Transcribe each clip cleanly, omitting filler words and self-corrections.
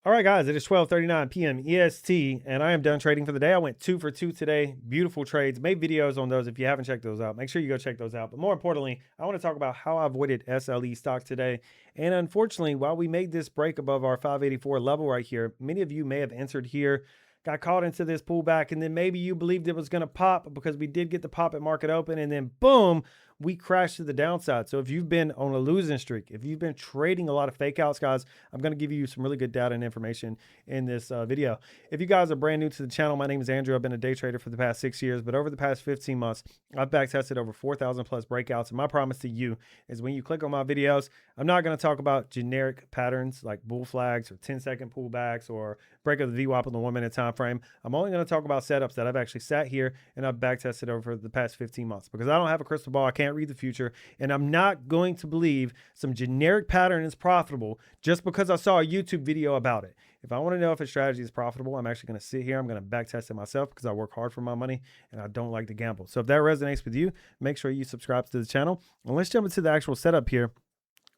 All right, guys, it is 12:39 p.m. EST, and I am done trading for the day. I went 2 for 2 today. Beautiful trades. Made videos on those. If you haven't checked those out, make sure you go check those out. But more importantly, I want to talk about how I avoided SLE stock today. And unfortunately, while we made this break above our 584 level right here, many of you may have entered here, got caught into this pullback, and then maybe you believed it was going to pop because we did get the pop at market open, and then boom, we crashed to the downside. So if you've been on a losing streak, if you've been trading a lot of fake outs, guys, I'm going to give you some really good data and information in this video. If you guys are brand new to the channel, my name is Andrew. I've been a day trader for the past 6 years, but over the past 15 months, I've back tested over 4,000 plus breakouts. And my promise to you is when you click on my videos, I'm not going to talk about generic patterns like bull flags or 10-second pullbacks or break of the VWAP on the 1 minute time frame. I'm only going to talk about setups that I've actually sat here and I've back tested over the past 15 months because I don't have a crystal ball. I can't read the future, and I'm not going to believe some generic pattern is profitable just because I saw a YouTube video about it. If I want to know if a strategy is profitable, I'm actually going to sit here. I'm going to back test it myself because I work hard for my money and I don't like to gamble. So if that resonates with you, make sure you subscribe to the channel. And let's jump into the actual setup here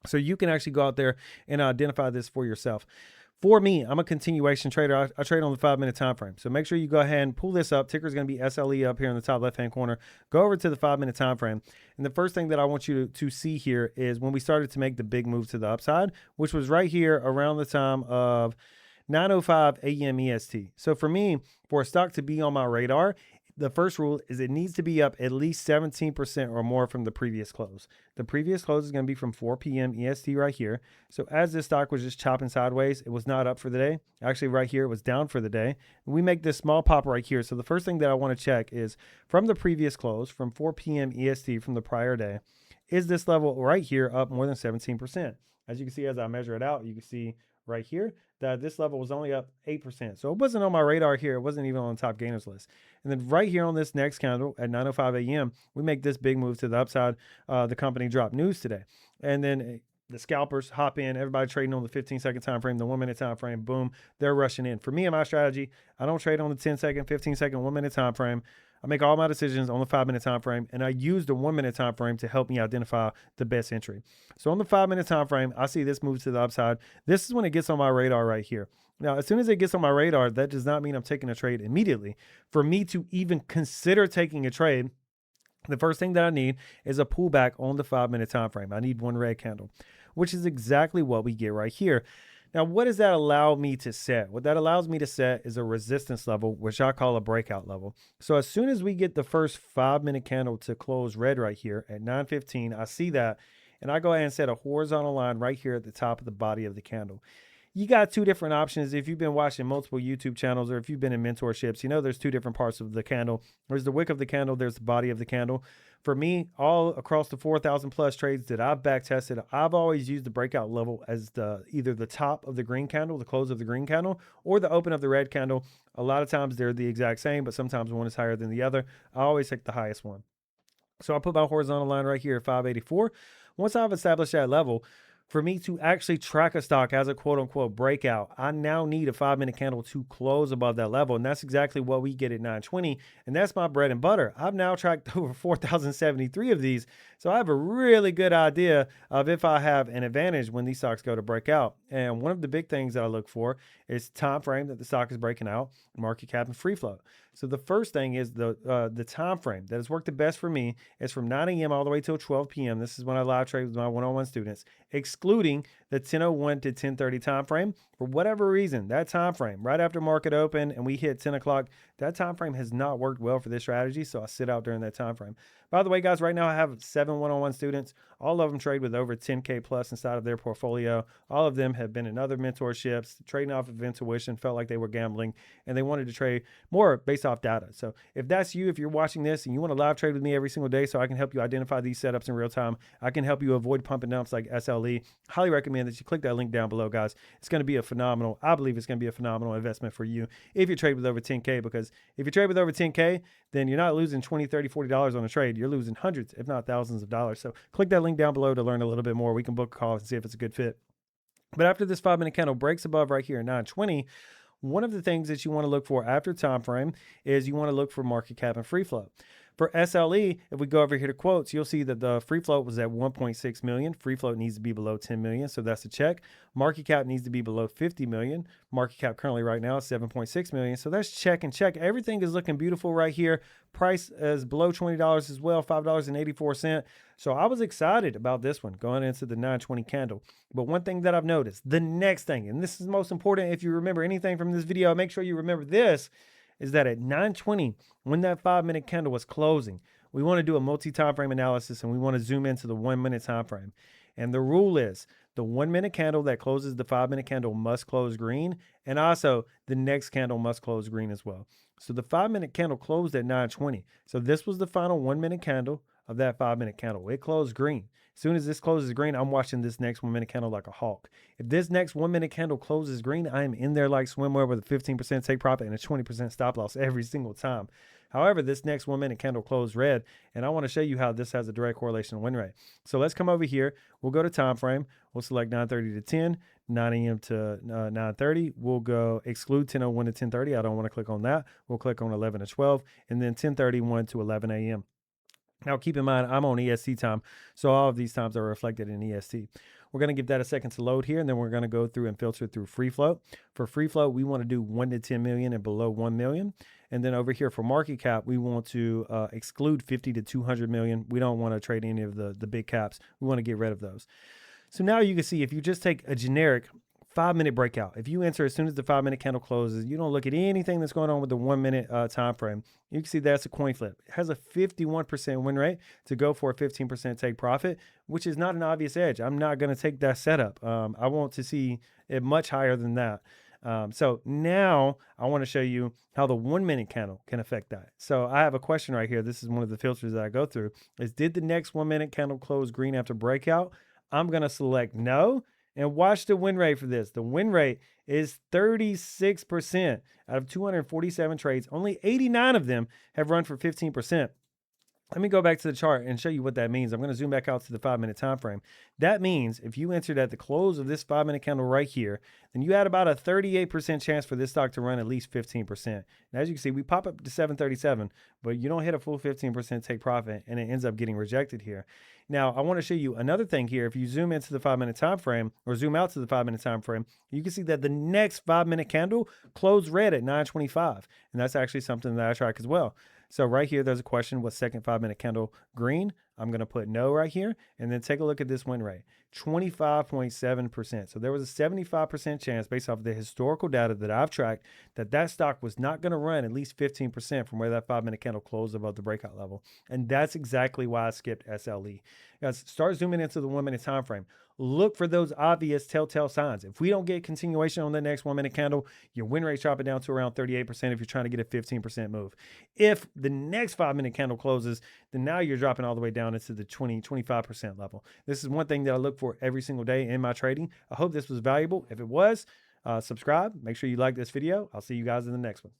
so you can actually go out there and identify this for yourself. For me, I'm a continuation trader. I trade on the 5 minute time frame. So make sure you go ahead and pull this up. Ticker is going to be SLE up here in the top left hand corner. Go over to the 5 minute time frame. And the first thing that I want you to see here is when we started to make the big move to the upside, which was right here around the time of 9:05 a.m. EST. So for me, for a stock to be on my radar, the first rule is it needs to be up at least 17% or more from the previous close. The previous close is going to be from 4 p.m. EST right here. So as this stock was just chopping sideways, it was not up for the day. Actually, right here, it was down for the day. And we make this small pop right here. So the first thing that I want to check is from the previous close, from 4 p.m. EST from the prior day, is this level right here up more than 17%? As you can see, as I measure it out, you can see right here that this level was only up 8%. So it wasn't on my radar here. It wasn't even on the top gainers list. And then right here on this next candle at 9:05 a.m., we make this big move to the upside. The company dropped news today. And then the scalpers hop in, everybody trading on the 15-second time frame, the 1 minute time frame, boom, they're rushing in. For me and my strategy, I don't trade on the 10-second, 15-second, 1 minute time frame. I make all my decisions on the 5 minute time frame, and I use the 1 minute time frame to help me identify the best entry. So on the 5 minute time frame, I see this move to the upside. This is when it gets on my radar right here. Now, as soon as it gets on my radar, that does not mean I'm taking a trade immediately. For me to even consider taking a trade, the first thing that I need is a pullback on the 5 minute time frame. I need one red candle, which is exactly what we get right here. Now, what does that allow me to set? What that allows me to set is a resistance level, which I call a breakout level. So as soon as we get the first 5 minute candle to close red right here at 9:15, I see that, and I go ahead and set a horizontal line right here at the top of the body of the candle. You got two different options. If you've been watching multiple YouTube channels or if you've been in mentorships, you know there's two different parts of the candle. There's the wick of the candle, there's the body of the candle. For me, all across the 4,000 plus trades that I've back tested, I've always used the breakout level as either the top of the green candle, the close of the green candle, or the open of the red candle. A lot of times they're the exact same, but sometimes one is higher than the other. I always take the highest one. So I'll put my horizontal line right here at 584. Once I've established that level, for me to actually track a stock as a quote unquote breakout, I now need a 5 minute candle to close above that level. And that's exactly what we get at 920. And that's my bread and butter. I've now tracked over 4,073 of these. So I have a really good idea of if I have an advantage when these stocks go to break out. And one of the big things that I look for is time frame that the stock is breaking out, market cap, and free float. So the first thing is the time frame that has worked the best for me is from 9 a.m. all the way till 12 p.m. This is when I live trade with my one-on-one students, excluding the 10:01 to 10:30 time frame. For whatever reason, that time frame right after market open and we hit 10 o'clock, that time frame has not worked well for this strategy. So I sit out during that time frame. By the way, guys, right now I have 7 one-on-one students. All of them trade with over 10K plus inside of their portfolio. All of them have been in other mentorships, trading off of intuition, felt like they were gambling, and they wanted to trade more based off data. So if that's you, if you're watching this and you want to live trade with me every single day so I can help you identify these setups in real time, I can help you avoid pump and dumps like SLE. Highly recommend that you click that link down below, guys. It's going to be I believe it's going to be a phenomenal investment for you if you trade with over 10K, because if you trade with over 10K, then you're not losing $20, $30, $40 on a trade. You're losing hundreds, if not thousands of dollars. So click that link down below to learn a little bit more. We can book a call and see if it's a good fit. But after this 5 minute candle breaks above right here at 920, one of the things that you want to look for after time frame is you want to look for market cap and free float. For SLE, if we go over here to quotes, you'll see that the free float was at 1.6 million. Free float needs to be below 10 million, so that's a check. Market cap needs to be below 50 million. Market cap currently right now is 7.6 million, so that's check and check. Everything is looking beautiful right here. Price is below $20 as well, $5.84. So I was excited about this one going into the 920 candle. But one thing that I've noticed, the next thing, and this is most important, if you remember anything from this video, make sure you remember this, is that at 920, when that 5-minute candle was closing, we want to do a multi-time frame analysis and we want to zoom into the 1-minute time frame. And the rule is the 1-minute candle that closes the 5-minute candle must close green, and also the next candle must close green as well. So the 5-minute candle closed at 920. So this was the final 1-minute candle of that 5-minute candle. It closed green. As soon as this closes green, I'm watching this next 1-minute candle like a hawk. If this next 1-minute candle closes green, I am in there like swimwear with a 15% take profit and a 20% stop loss every single time. However, this next 1-minute candle closed red, and I want to show you how this has a direct correlation to win rate. So let's come over here. We'll go to time frame. We'll select 9:30 to 10, 9 a.m. to 9:30. We'll go exclude 10:01 to 10:30. I don't want to click on that. We'll click on 11 to 12, and then 10:31 to 11 a.m. Now, keep in mind, I'm on EST time, so all of these times are reflected in EST. We're going to give that a second to load here, and then we're going to go through and filter through free float. For free float, we want to do 1 to 10 million and below 1 million. And then over here for market cap, we want to exclude 50 to 200 million. We don't want to trade any of the big caps. We want to get rid of those. So now you can see if you just take a generic 5-minute breakout. If you enter as soon as the 5-minute candle closes, you don't look at anything that's going on with the 1-minute time frame. You can see that's a coin flip. It has a 51% win rate to go for a 15% take profit, which is not an obvious edge. I'm not going to take that setup. I want to see it much higher than that. So now I want to show you how the 1-minute candle can affect that. So I have a question right here. This is one of the filters that I go through. Is did the next 1-minute candle close green after breakout? I'm going to select no. And watch the win rate for this. The win rate is 36% out of 247 trades. Only 89 of them have run for 15%. Let me go back to the chart and show you what that means. I'm going to zoom back out to the 5-minute time frame. That means if you entered at the close of this 5-minute candle right here, then you had about a 38% chance for this stock to run at least 15%. And as you can see, we pop up to 737, but you don't hit a full 15% take profit, and it ends up getting rejected here. Now, I want to show you another thing here. If you zoom into the 5-minute time frame or zoom out to the 5-minute time frame, you can see that the next 5-minute candle closed red at 925. And that's actually something that I track as well. So right here, there's a question, was second 5-minute candle green? I'm going to put no right here. And then take a look at this win rate, 25.7%. So there was a 75% chance based off of the historical data that I've tracked that that stock was not going to run at least 15% from where that 5-minute candle closed above the breakout level. And that's exactly why I skipped SLE. Guys, start zooming into the 1-minute time frame. Look for those obvious telltale signs. If we don't get continuation on the next 1-minute candle, your win rate's dropping down to around 38% if you're trying to get a 15% move. If the next 5-minute candle closes, then now you're dropping all the way down into the 20-25% level. This is one thing that I look for every single day in my trading. I hope this was valuable. If it was, subscribe. Make sure you like this video. I'll see you guys in the next one.